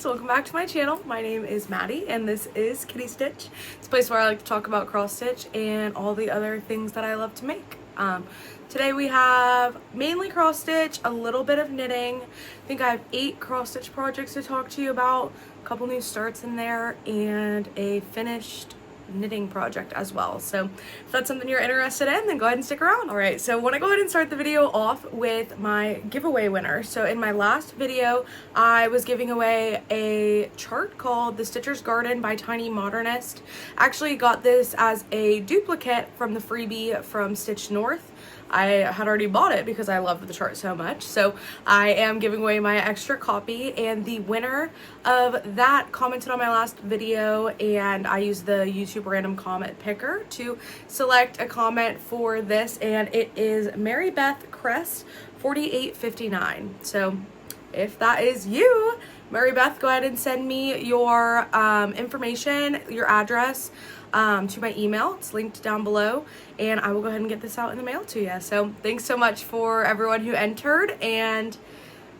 friends, welcome back to my channel. My name is Maddie and this is JedxStitch. It's a place where I like to talk about cross stitch and all the other things that I love to make. Today we have mainly cross stitch, a little bit of knitting. I think I have 8 cross stitch projects to talk to you about, a couple new starts in there, and a finished knitting project as well. So if that's something you're interested in, then go ahead and stick around. All right, so I want to go ahead and start the video off with my giveaway winner. So in my last video, I was giving away a chart called The Stitcher's Garden by Tiny Modernist. I actually got this as a duplicate from the freebie from Stitch North. I had already bought it because I loved the chart so much. So I am giving away my extra copy, and the winner of that commented on my last video, and I used the YouTube random comment picker to select a comment for this, and it is Mary Beth Crest 4859. So if that is you, Mary Beth, go ahead and send me your information, your address, to my email. It's linked down below, and I will go ahead and get this out in the mail to you. So thanks so much for everyone who entered, and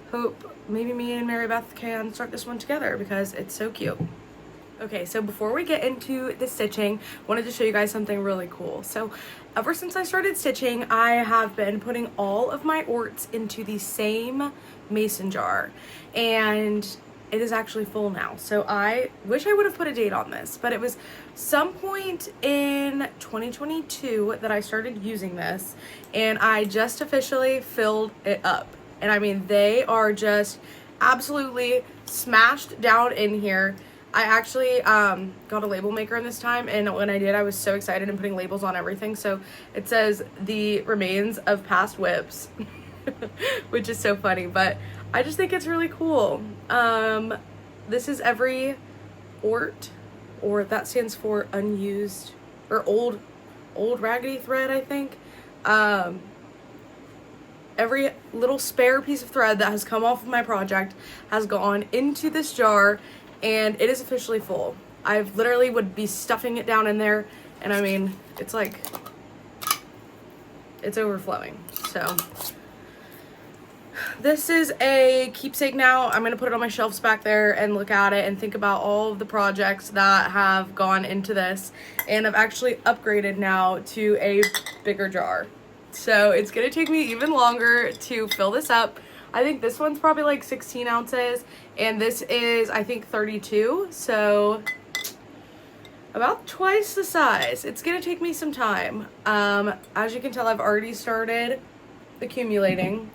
hope maybe me and Mary Beth can start this one together because it's so cute. Okay, so before we get into the stitching, I wanted to show you guys something really cool. So ever since I started stitching, I have been putting all of my orts into the same mason jar, and it is actually full now. So I wish I would have put a date on this, but it was some point in 2022 that I started using this, and I just officially filled it up. And I mean, they are just absolutely smashed down in here. I actually got a label maker in this time, and when I did, I was so excited and putting labels on everything. So it says the remains of past whips, which is so funny, but I just think it's really cool. This is every ort, or that stands for unused or old raggedy thread, I think. Every little spare piece of thread that has come off of my project has gone into this jar, and it is officially full. I've literally would be stuffing it down in there, and I mean, it's like, it's overflowing. So this is a keepsake now. I'm going to put it on my shelves back there and look at it and think about all of the projects that have gone into this. And I've actually upgraded now to a bigger jar. So it's going to take me even longer to fill this up. I think this one's probably like 16 ounces, and this is, I think, 32. So about twice the size. It's going to take me some time. As you can tell, I've already started accumulating,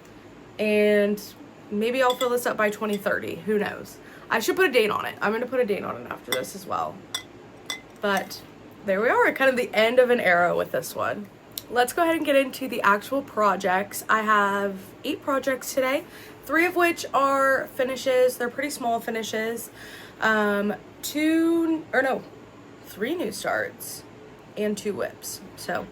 and maybe I'll fill this up by 2030. Who knows? I should put a date on it. I'm going to put a date on it after this as well. But there we are, kind of the end of an era with this one. Let's go ahead and get into the actual projects. I have 8 projects today, 3 of which are finishes. They're pretty small finishes. 3 new starts and 2 whips. So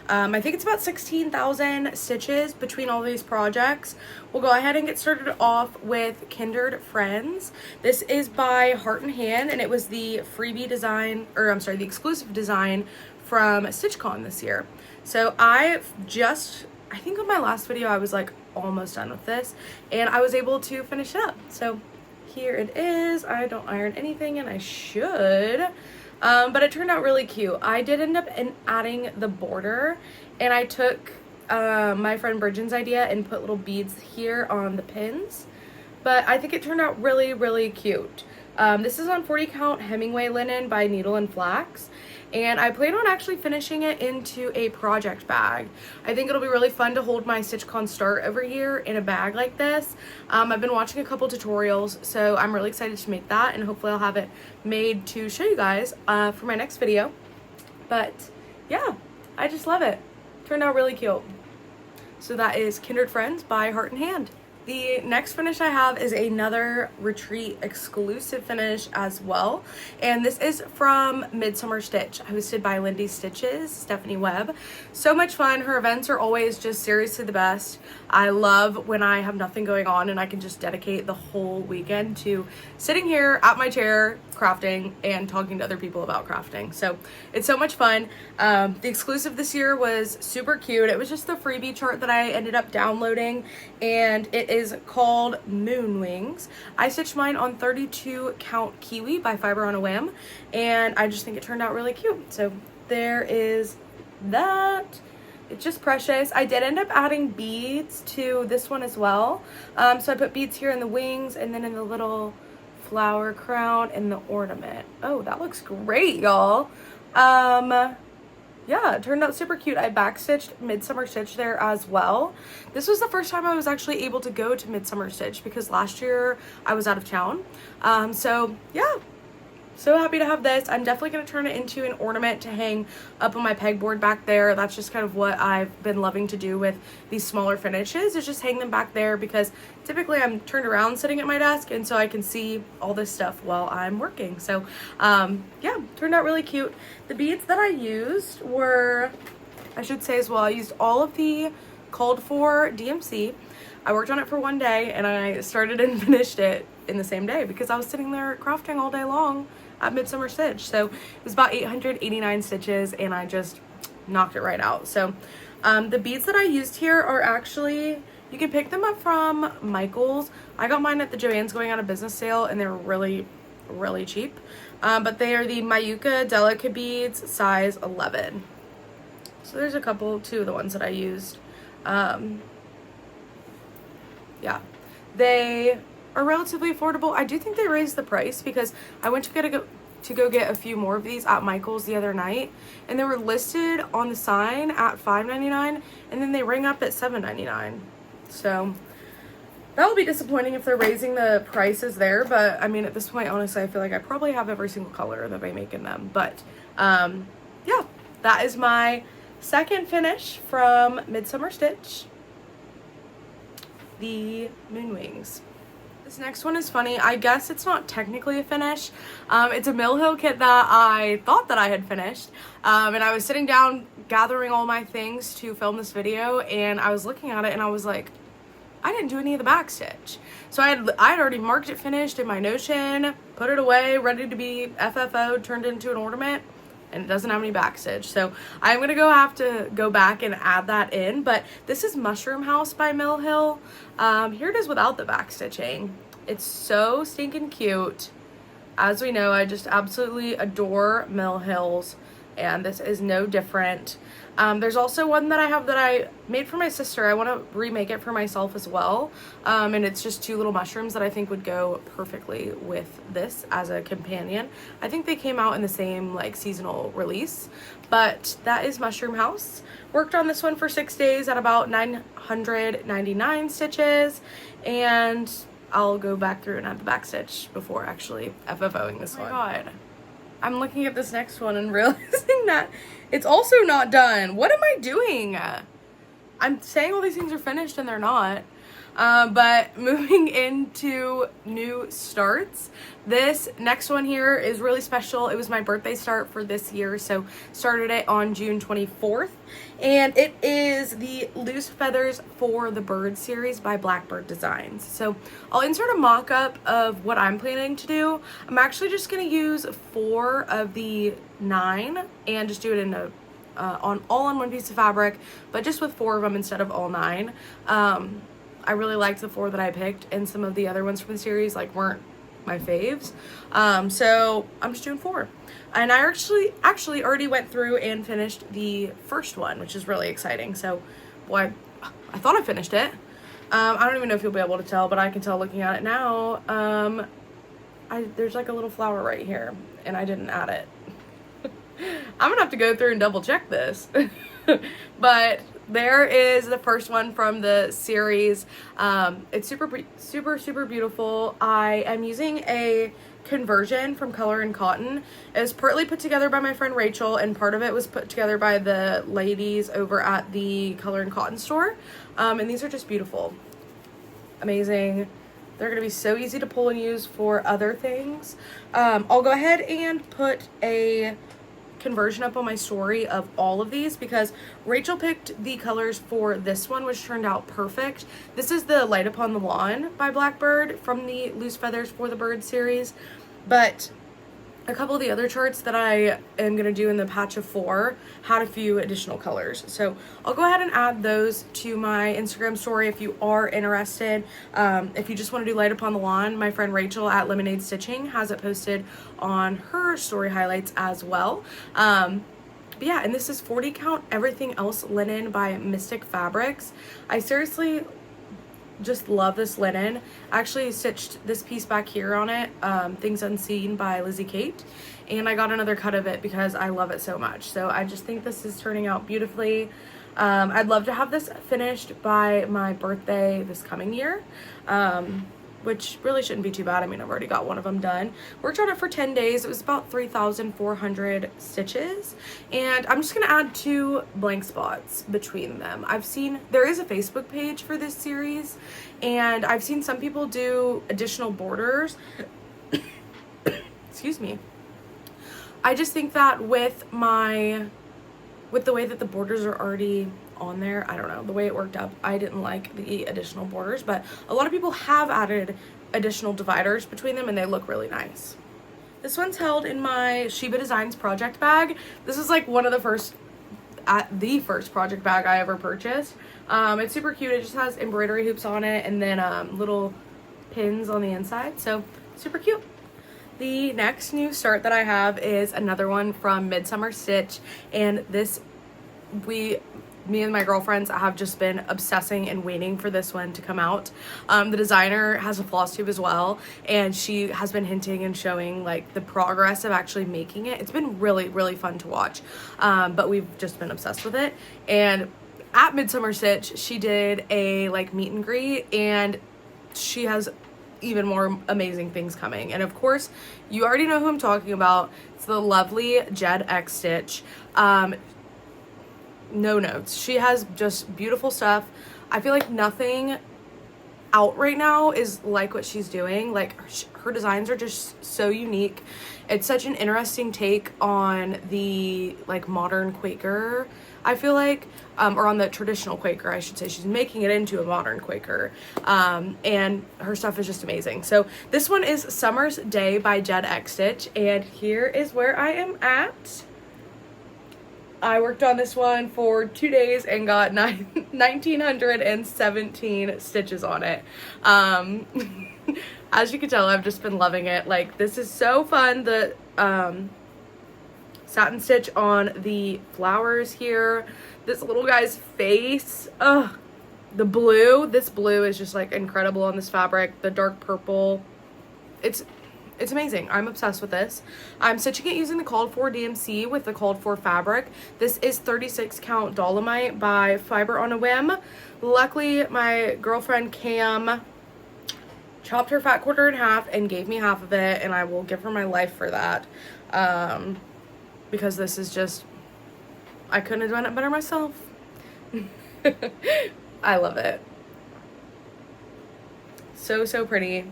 I think it's about 16,000 stitches between all these projects. We'll go ahead and get started off with Kindred Friends. This is by Heart and Hand, and it was the freebie design, or I'm sorry, the exclusive design from StitchCon this year. So I think on my last video, I was like almost done with this, and I was able to finish it up. So here it is. I don't iron anything, and I should. But it turned out really cute. I did end up adding the border, and I took my friend Bridget's idea and put little beads here on the pins. But I think it turned out really, really cute. This is on 40 count Hemingway linen by Needle and Flax, and I plan on actually finishing it into a project bag. I think it'll be really fun to hold my StitchCon start every year in a bag like this. I've been watching a couple tutorials, so I'm really excited to make that, and hopefully I'll have it made to show you guys for my next video. But yeah, I just love it. Turned out really cute. So that is Kindred Friends by Heart and Hand. The next finish I have is another retreat exclusive finish as well, and this is from Midsummer Stitch, hosted by Lindy Stitches, Stephanie Webb. So much fun. Her events are always just seriously the best. I love when I have nothing going on and I can just dedicate the whole weekend to sitting here at my chair crafting and talking to other people about crafting. So it's so much fun. The exclusive this year was super cute. It was just the freebie chart that I ended up downloading, and it is called Moon Wings. I stitched mine on 32 count kiwi by Fiber on a Whim, and I just think it turned out really cute. So there is that. It's just precious. I did end up adding beads to this one as well. So I put beads here in the wings and then in the little flower crown and the ornament. Oh, that looks great, y'all. Yeah, it turned out super cute. I backstitched Midsummer Stitch there as well. This was the first time I was actually able to go to Midsummer Stitch because last year I was out of town. So yeah, so happy to have this. I'm definitely going to turn it into an ornament to hang up on my pegboard back there. That's just kind of what I've been loving to do with these smaller finishes, is just hang them back there because typically I'm turned around sitting at my desk and so I can see all this stuff while I'm working. So yeah, turned out really cute. The beads that I used were, I should say as well, I used all of the called for DMC. I worked on it for one day and I started and finished it in the same day because I was sitting there crafting all day long at Midsummer Stitch. So it was about 889 stitches and I just knocked it right out. So the beads that I used here are actually, you can pick them up from Michael's. I got mine at the Joann's going out of business sale and they were really cheap. But they are the Mayuka Delica beads, size 11. So there's two of the ones that I used. Yeah, they are relatively affordable. I do think they raised the price because I went to go get a few more of these at Michael's the other night, and they were listed on the sign at $5.99, and then they ring up at $7.99. So that will be disappointing if they're raising the prices there. But I mean, at this point, honestly, I feel like I probably have every single color that they make in them. But yeah, that is my second finish from Midsummer Stitch, the Moon Wings. This next one is funny. I guess it's not technically a finish. It's a Mill Hill kit that I thought that I had finished. And I was sitting down gathering all my things to film this video, and I was looking at it and I was like, I didn't do any of the backstitch. So I had already marked it finished in my Notion, put it away, ready to be FFO'd, turned into an ornament, and it doesn't have any backstitch. So I'm gonna have to go back and add that in. But this is Mushroom House by Mill Hill. Here it is without the backstitching. It's so stinking cute. As we know, I just absolutely adore Mill Hills, and this is no different. There's also one that I have that I made for my sister. I want to remake it for myself as well. And it's just two little mushrooms that I think would go perfectly with this as a companion. I think they came out in the same like seasonal release, but that is Mushroom House. Worked on this one for 6 days at about 999 stitches, and I'll go back through and add the back stitch before actually FFOing this one. Oh my god. I'm looking at this next one and realizing that it's also not done. What am I doing? I'm saying all these things are finished and they're not. But moving into new starts, this next one here is really special. It was my birthday start for this year, so started it on June 24th. And it is the Loose Feathers for the Bird series by Blackbird Designs. So I'll insert a mock-up of what I'm planning to do. I'm actually just going to use 4 of the 9 and just do it in a all on one piece of fabric, but just with 4 of them instead of all 9. I really liked the 4 that I picked, and some of the other ones from the series like weren't my faves. So I'm just doing 4. And I actually already went through and finished the first one, which is really exciting. So, boy, I thought I finished it. I don't even know if you'll be able to tell, but I can tell looking at it now. There's like a little flower right here, and I didn't add it. I'm gonna have to go through and double check this. But there is the first one from the series. It's super beautiful. I am using a conversion from Color and Cotton. It was partly put together by my friend Rachel, and part of it was put together by the ladies over at the Color and Cotton store. And these are just beautiful. Amazing. They're going to be so easy to pull and use for other things. I'll go ahead and put a conversion up on my story of all of these because Rachel picked the colors for this one, which turned out perfect. This is the Light Upon the Lawn by Blackbird from the Loose Feathers for the Bird series, but a couple of the other charts that I am going to do in the patch of 4 had a few additional colors. So I'll go ahead and add those to my Instagram story if you are interested. If you just want to do Light Upon the Lawn, my friend Rachel at Lemonade Stitching has it posted on her story highlights as well. But yeah, and this is 40 count everything else linen by Mystic Fabrics. I seriously just love this linen. I actually stitched this piece back here on it, Things Unseen by Lizzie Kate, and I got another cut of it because I love it so much. So I just think this is turning out beautifully. I'd love to have this finished by my birthday this coming year, which really shouldn't be too bad. I mean, I've already got one of them done. Worked on it for 10 days. It was about 3,400 stitches. And I'm just gonna add 2 blank spots between them. I've seen, there is a Facebook page for this series, and I've seen some people do additional borders. Excuse me. I just think that with the way that the borders are already on there, I don't know, the way it worked out, I didn't like the additional borders, but a lot of people have added additional dividers between them and they look really nice. This one's held in my Sheba Designs project bag. This is like one of the first project bag I ever purchased. It's super cute. It just has embroidery hoops on it and then little pins on the inside, so super cute. The next new start that I have is another one from Midsummer Stitch, and this, me and my girlfriends have just been obsessing and waiting for this one to come out. The designer has a Flosstube as well, and she has been hinting and showing like the progress of actually making it. It's been really, really fun to watch, but we've just been obsessed with it. And at Midsummer Stitch, she did a like meet and greet, and she has even more amazing things coming. And of course, you already know who I'm talking about. It's the lovely JedxStitch. No notes. She has just beautiful stuff. I feel like nothing out right now is like what she's doing. Like her designs are just so unique. It's such an interesting take on the like modern Quaker, I feel like, or on the traditional Quaker, I should say. She's making it into a modern Quaker, and her stuff is just amazing. So this one is Summer's Day by JedxStitch, and here is where I am at. I worked on this one for 2 days and got 1,917 stitches on it. As you can tell, I've just been loving it. Like, this is so fun. The satin stitch on the flowers here. This little guy's face. Ugh. The blue. This blue is just like incredible on this fabric. The dark purple. It's amazing. I'm obsessed with this. I'm stitching it using the called for DMC with the called for fabric. This is 36 count Dolomite by Fiber on a Whim. Luckily, my girlfriend Cam chopped her fat quarter in half and gave me half of it, and I will give her my life for that. Because this is just, I couldn't have done it better myself. I love it. So pretty.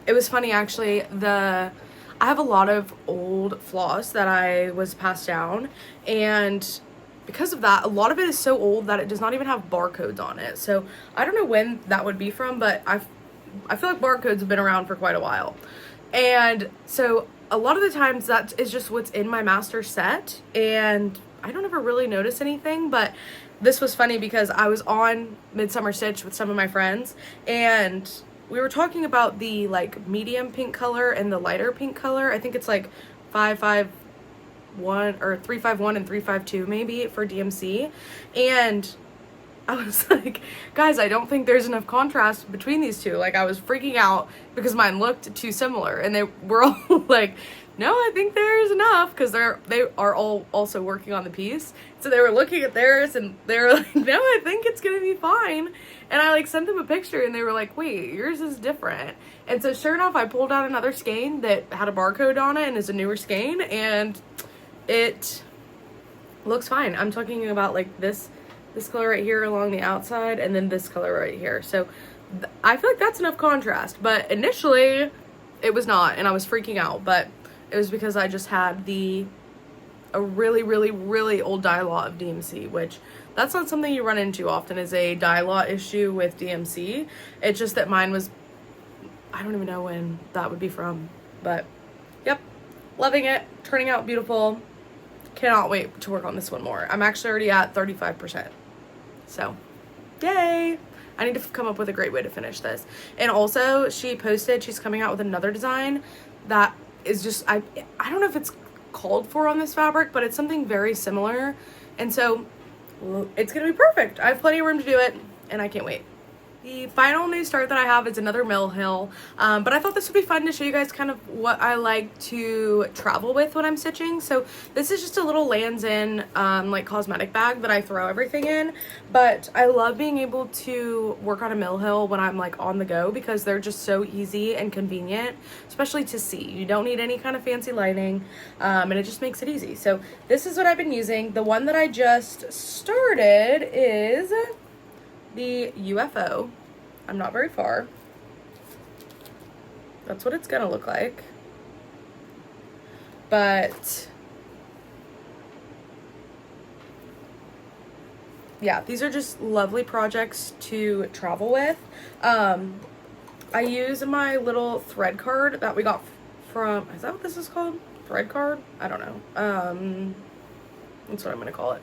It was funny actually, I have a lot of old floss that I was passed down, and because of that, a lot of it is so old that it does not even have barcodes on it. So I don't know when that would be from, but I feel like barcodes have been around for quite a while. And so a lot of the times that is just what's in my master set, and I don't ever really notice anything. But this was funny because I was on Midsummer Stitch with some of my friends, and we were talking about the like medium pink color and the lighter pink color. I think it's like 551 or 351 and 352 maybe for DMC. And I was like, guys, I don't think there's enough contrast between these two. Like, I was freaking out because mine looked too similar, and they were all like, no, I think there's enough, because they are all also working on the piece. So they were looking at theirs and they were like, no, I think it's gonna be fine. And I like sent them a picture and they were like, wait, yours is different. And so sure enough, I pulled out another skein that had a barcode on it and is a newer skein, and it looks fine. I'm talking about like this color right here along the outside, and then this color right here. So I feel like that's enough contrast, but initially it was not, and I was freaking out. But it was because I just had a really old dye lot of DMC, which that's not something you run into often, is a dye lot issue with DMC. It's just that mine was, I don't even know when that would be from, but yep. Loving it, turning out beautiful. Cannot wait to work on this one more. I'm actually already at 35%. So, yay! I need to come up with a great way to finish this. And also, she posted, she's coming out with another design that is just, I don't know if it's called for on this fabric, but it's something very similar. And so, it's gonna be perfect. I have plenty of room to do it, and I can't wait. The final new start that I have is another mill hill, but I thought this would be fun to show you guys kind of what I like to travel with when I'm stitching. So this is just a little Lands' End like cosmetic bag that I throw everything in, but I love being able to work on a mill hill when I'm like on the go because they're just so easy and convenient, especially to see. You don't need any kind of fancy lighting, and it just makes it easy. So this is what I've been using. The one that I just started is the UFO. I'm not very far. That's what it's gonna look like. But yeah, these are just lovely projects to travel with. I use my little thread card that we got from, is that what this is called? Thread card? I don't know. That's what I'm gonna call it.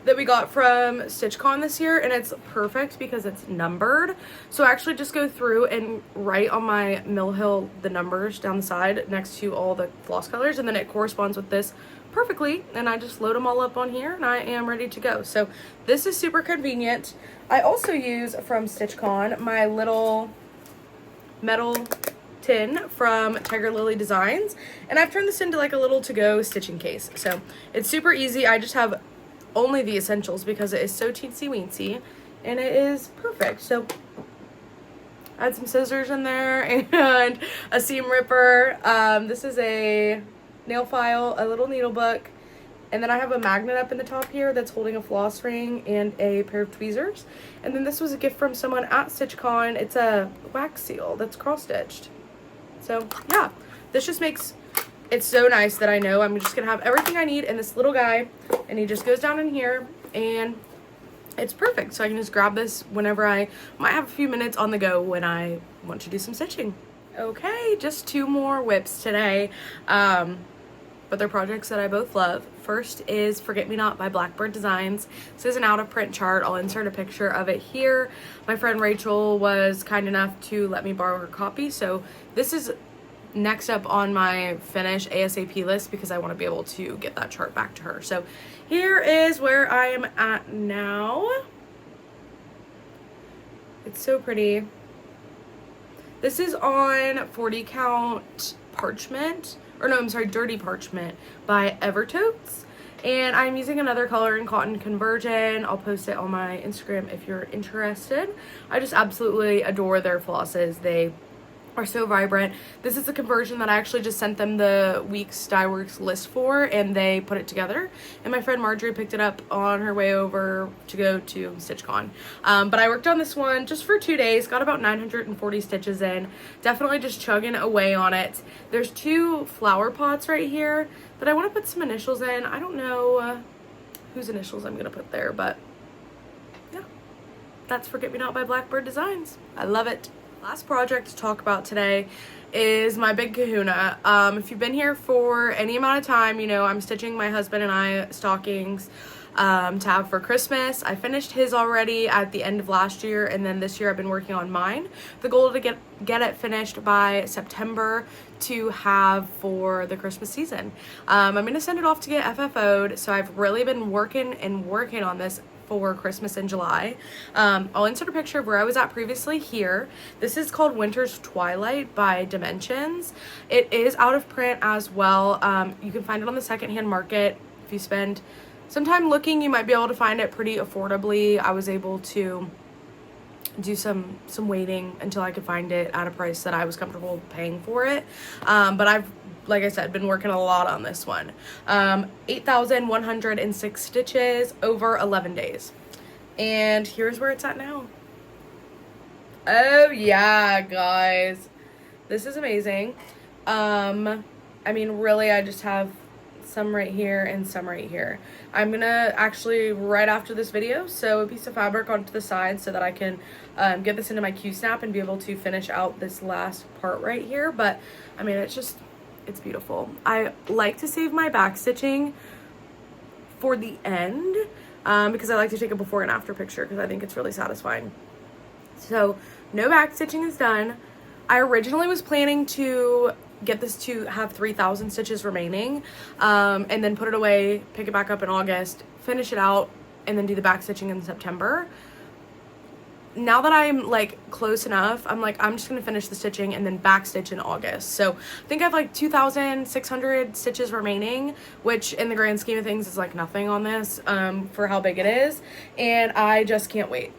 That we got from StitchCon this year, and it's perfect because it's numbered. So I actually just go through and write on my mill hill the numbers down the side next to all the floss colors, and then it corresponds with this perfectly, and I just load them all up on here and I am ready to go. So this is super convenient. I also use from StitchCon my little metal tin from Tiger Lily Designs, and I've turned this into like a little to-go stitching case. So it's super easy. I just have only the essentials because it is so teensy weensy and it is perfect. So add some scissors in there and a seam ripper. This is a nail file, a little needle book, and then I have a magnet up in the top here that's holding a floss ring and a pair of tweezers. And then this was a gift from someone at StitchCon. It's a wax seal that's cross-stitched. So yeah, this just makes it's so nice that I know I'm just gonna have everything I need in this little guy, and he just goes down in here and it's perfect. So I can just grab this whenever I might have a few minutes on the go when I want to do some stitching. Okay, just 2 more whips today, but they're projects that I both love. First is Forget Me Not by Blackbird Designs. This is an out of print chart. I'll insert a picture of it here. My friend Rachel was kind enough to let me borrow her copy, so this is next up on my finish ASAP list because I want to be able to get that chart back to her. So here is where I am at now. It's so pretty. This is on 40 count parchment, or no, I'm sorry, dirty parchment by Evertotes. And I'm using another color in Cotton Conversion. I'll post it on my Instagram if you're interested. I just absolutely adore their flosses. They are so vibrant. This is a conversion that I actually just sent them the week's Dye Works list for, and they put it together. And my friend Marjorie picked it up on her way over to go to StitchCon. But I worked on this one just for 2 days, got about 940 stitches in. Definitely just chugging away on it. There's 2 flower pots right here that I want to put some initials in. I don't know whose initials I'm gonna put there, but yeah, that's Forget Me Not by Blackbird Designs. I love it. Last project to talk about today is my big kahuna. If you've been here for any amount of time, you know I'm stitching my husband and I stockings to have for Christmas. I finished his already at the end of last year, and then this year I've been working on mine. The goal to get it finished by September to have for the Christmas season. I'm going to send it off to get FFO'd, so I've really been working on this for Christmas in July. I'll insert a picture of where I was at previously here. This is called Winter's Twilight by Dimensions. It is out of print as well. You can find it on the secondhand market. If you spend some time looking, you might be able to find it pretty affordably. I was able to do some waiting until I could find it at a price that I was comfortable paying for it. But I've, like I said, been working a lot on this one. 8,106 stitches over 11 days. And here's where it's at now. Oh yeah, guys. This is amazing. I mean, really, I just have some right here and some right here. I'm gonna actually, right after this video, sew a piece of fabric onto the side so that I can get this into my Q-snap and be able to finish out this last part right here. But I mean, it's it's beautiful. I like to save my back stitching for the end because I like to take a before and after picture because I think it's really satisfying. So no back stitching is done. I originally was planning to get this to have 3,000 stitches remaining, and then put it away, pick it back up in August, finish it out, and then do the back stitching in September. Now that I'm like close enough, I'm like, I'm just gonna finish the stitching and then back stitch in August. So I think I have like 2,600 stitches remaining, which in the grand scheme of things is like nothing on this for how big it is, and I just can't wait.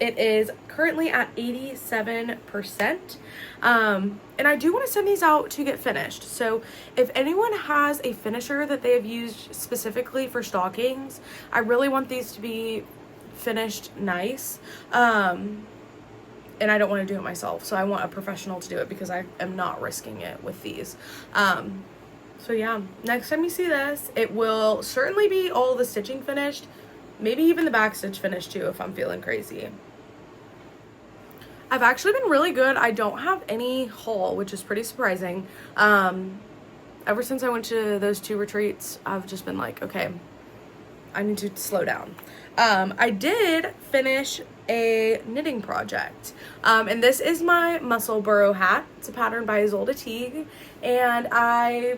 It is currently at 87%. And I do want to send these out to get finished. So if anyone has a finisher that they have used specifically for stockings, I really want these to be finished nice. And I don't want to do it myself. So I want a professional to do it because I am not risking it with these. So yeah, next time you see this, it will certainly be all the stitching finished. Maybe even the back stitch finished too if I'm feeling crazy. I've actually been really good. I don't have any haul, which is pretty surprising. Ever since I went to those 2 retreats, I've just been like, okay, I need to slow down. I did finish a knitting project. And this is my Muscle Burrow hat. It's a pattern by Isolde Teague. And I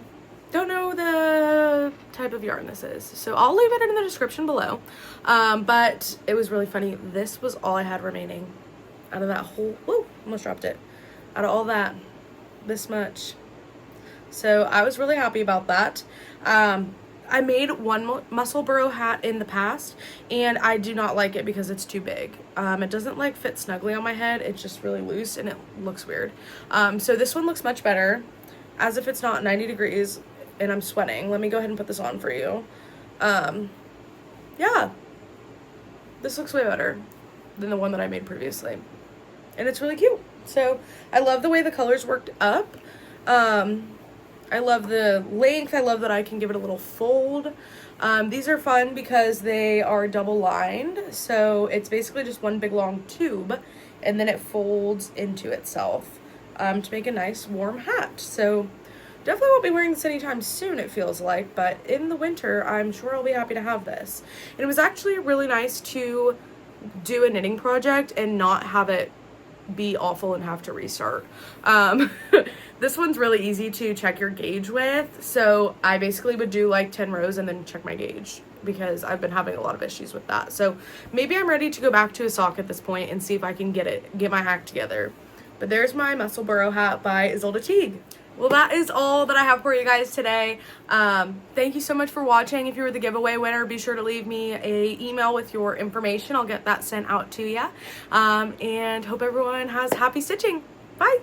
don't know the type of yarn this is, so I'll leave it in the description below. But it was really funny. This was all I had remaining out of that whole, whoa, almost dropped it. Out of all that, this much. So I was really happy about that. I made one Muscle Burrow hat in the past, and I do not like it because it's too big. It doesn't like fit snugly on my head. It's just really loose and it looks weird. So this one looks much better, as if it's not 90 degrees and I'm sweating. Let me go ahead and put this on for you. Yeah, this looks way better than the one that I made previously. And it's really cute. So I love the way the colors worked up. I love the length. I love that I can give it a little fold. These are fun because they are double lined. So it's basically just one big long tube and then it folds into itself to make a nice warm hat. So definitely won't be wearing this anytime soon, it feels like, but in the winter, I'm sure I'll be happy to have this. And it was actually really nice to do a knitting project and not have it be awful and have to restart. This one's really easy to check your gauge with, so I basically would do like 10 rows and then check my gauge because I've been having a lot of issues with that. So maybe I'm ready to go back to a sock at this point and see if I can get my act together. But there's my Muscle Burrow hat by Isolde Teague. Well, that is all that I have for you guys today. Thank you so much for watching. If you were the giveaway winner, be sure to leave me an email with your information. I'll get that sent out to you. And hope everyone has happy stitching. Bye.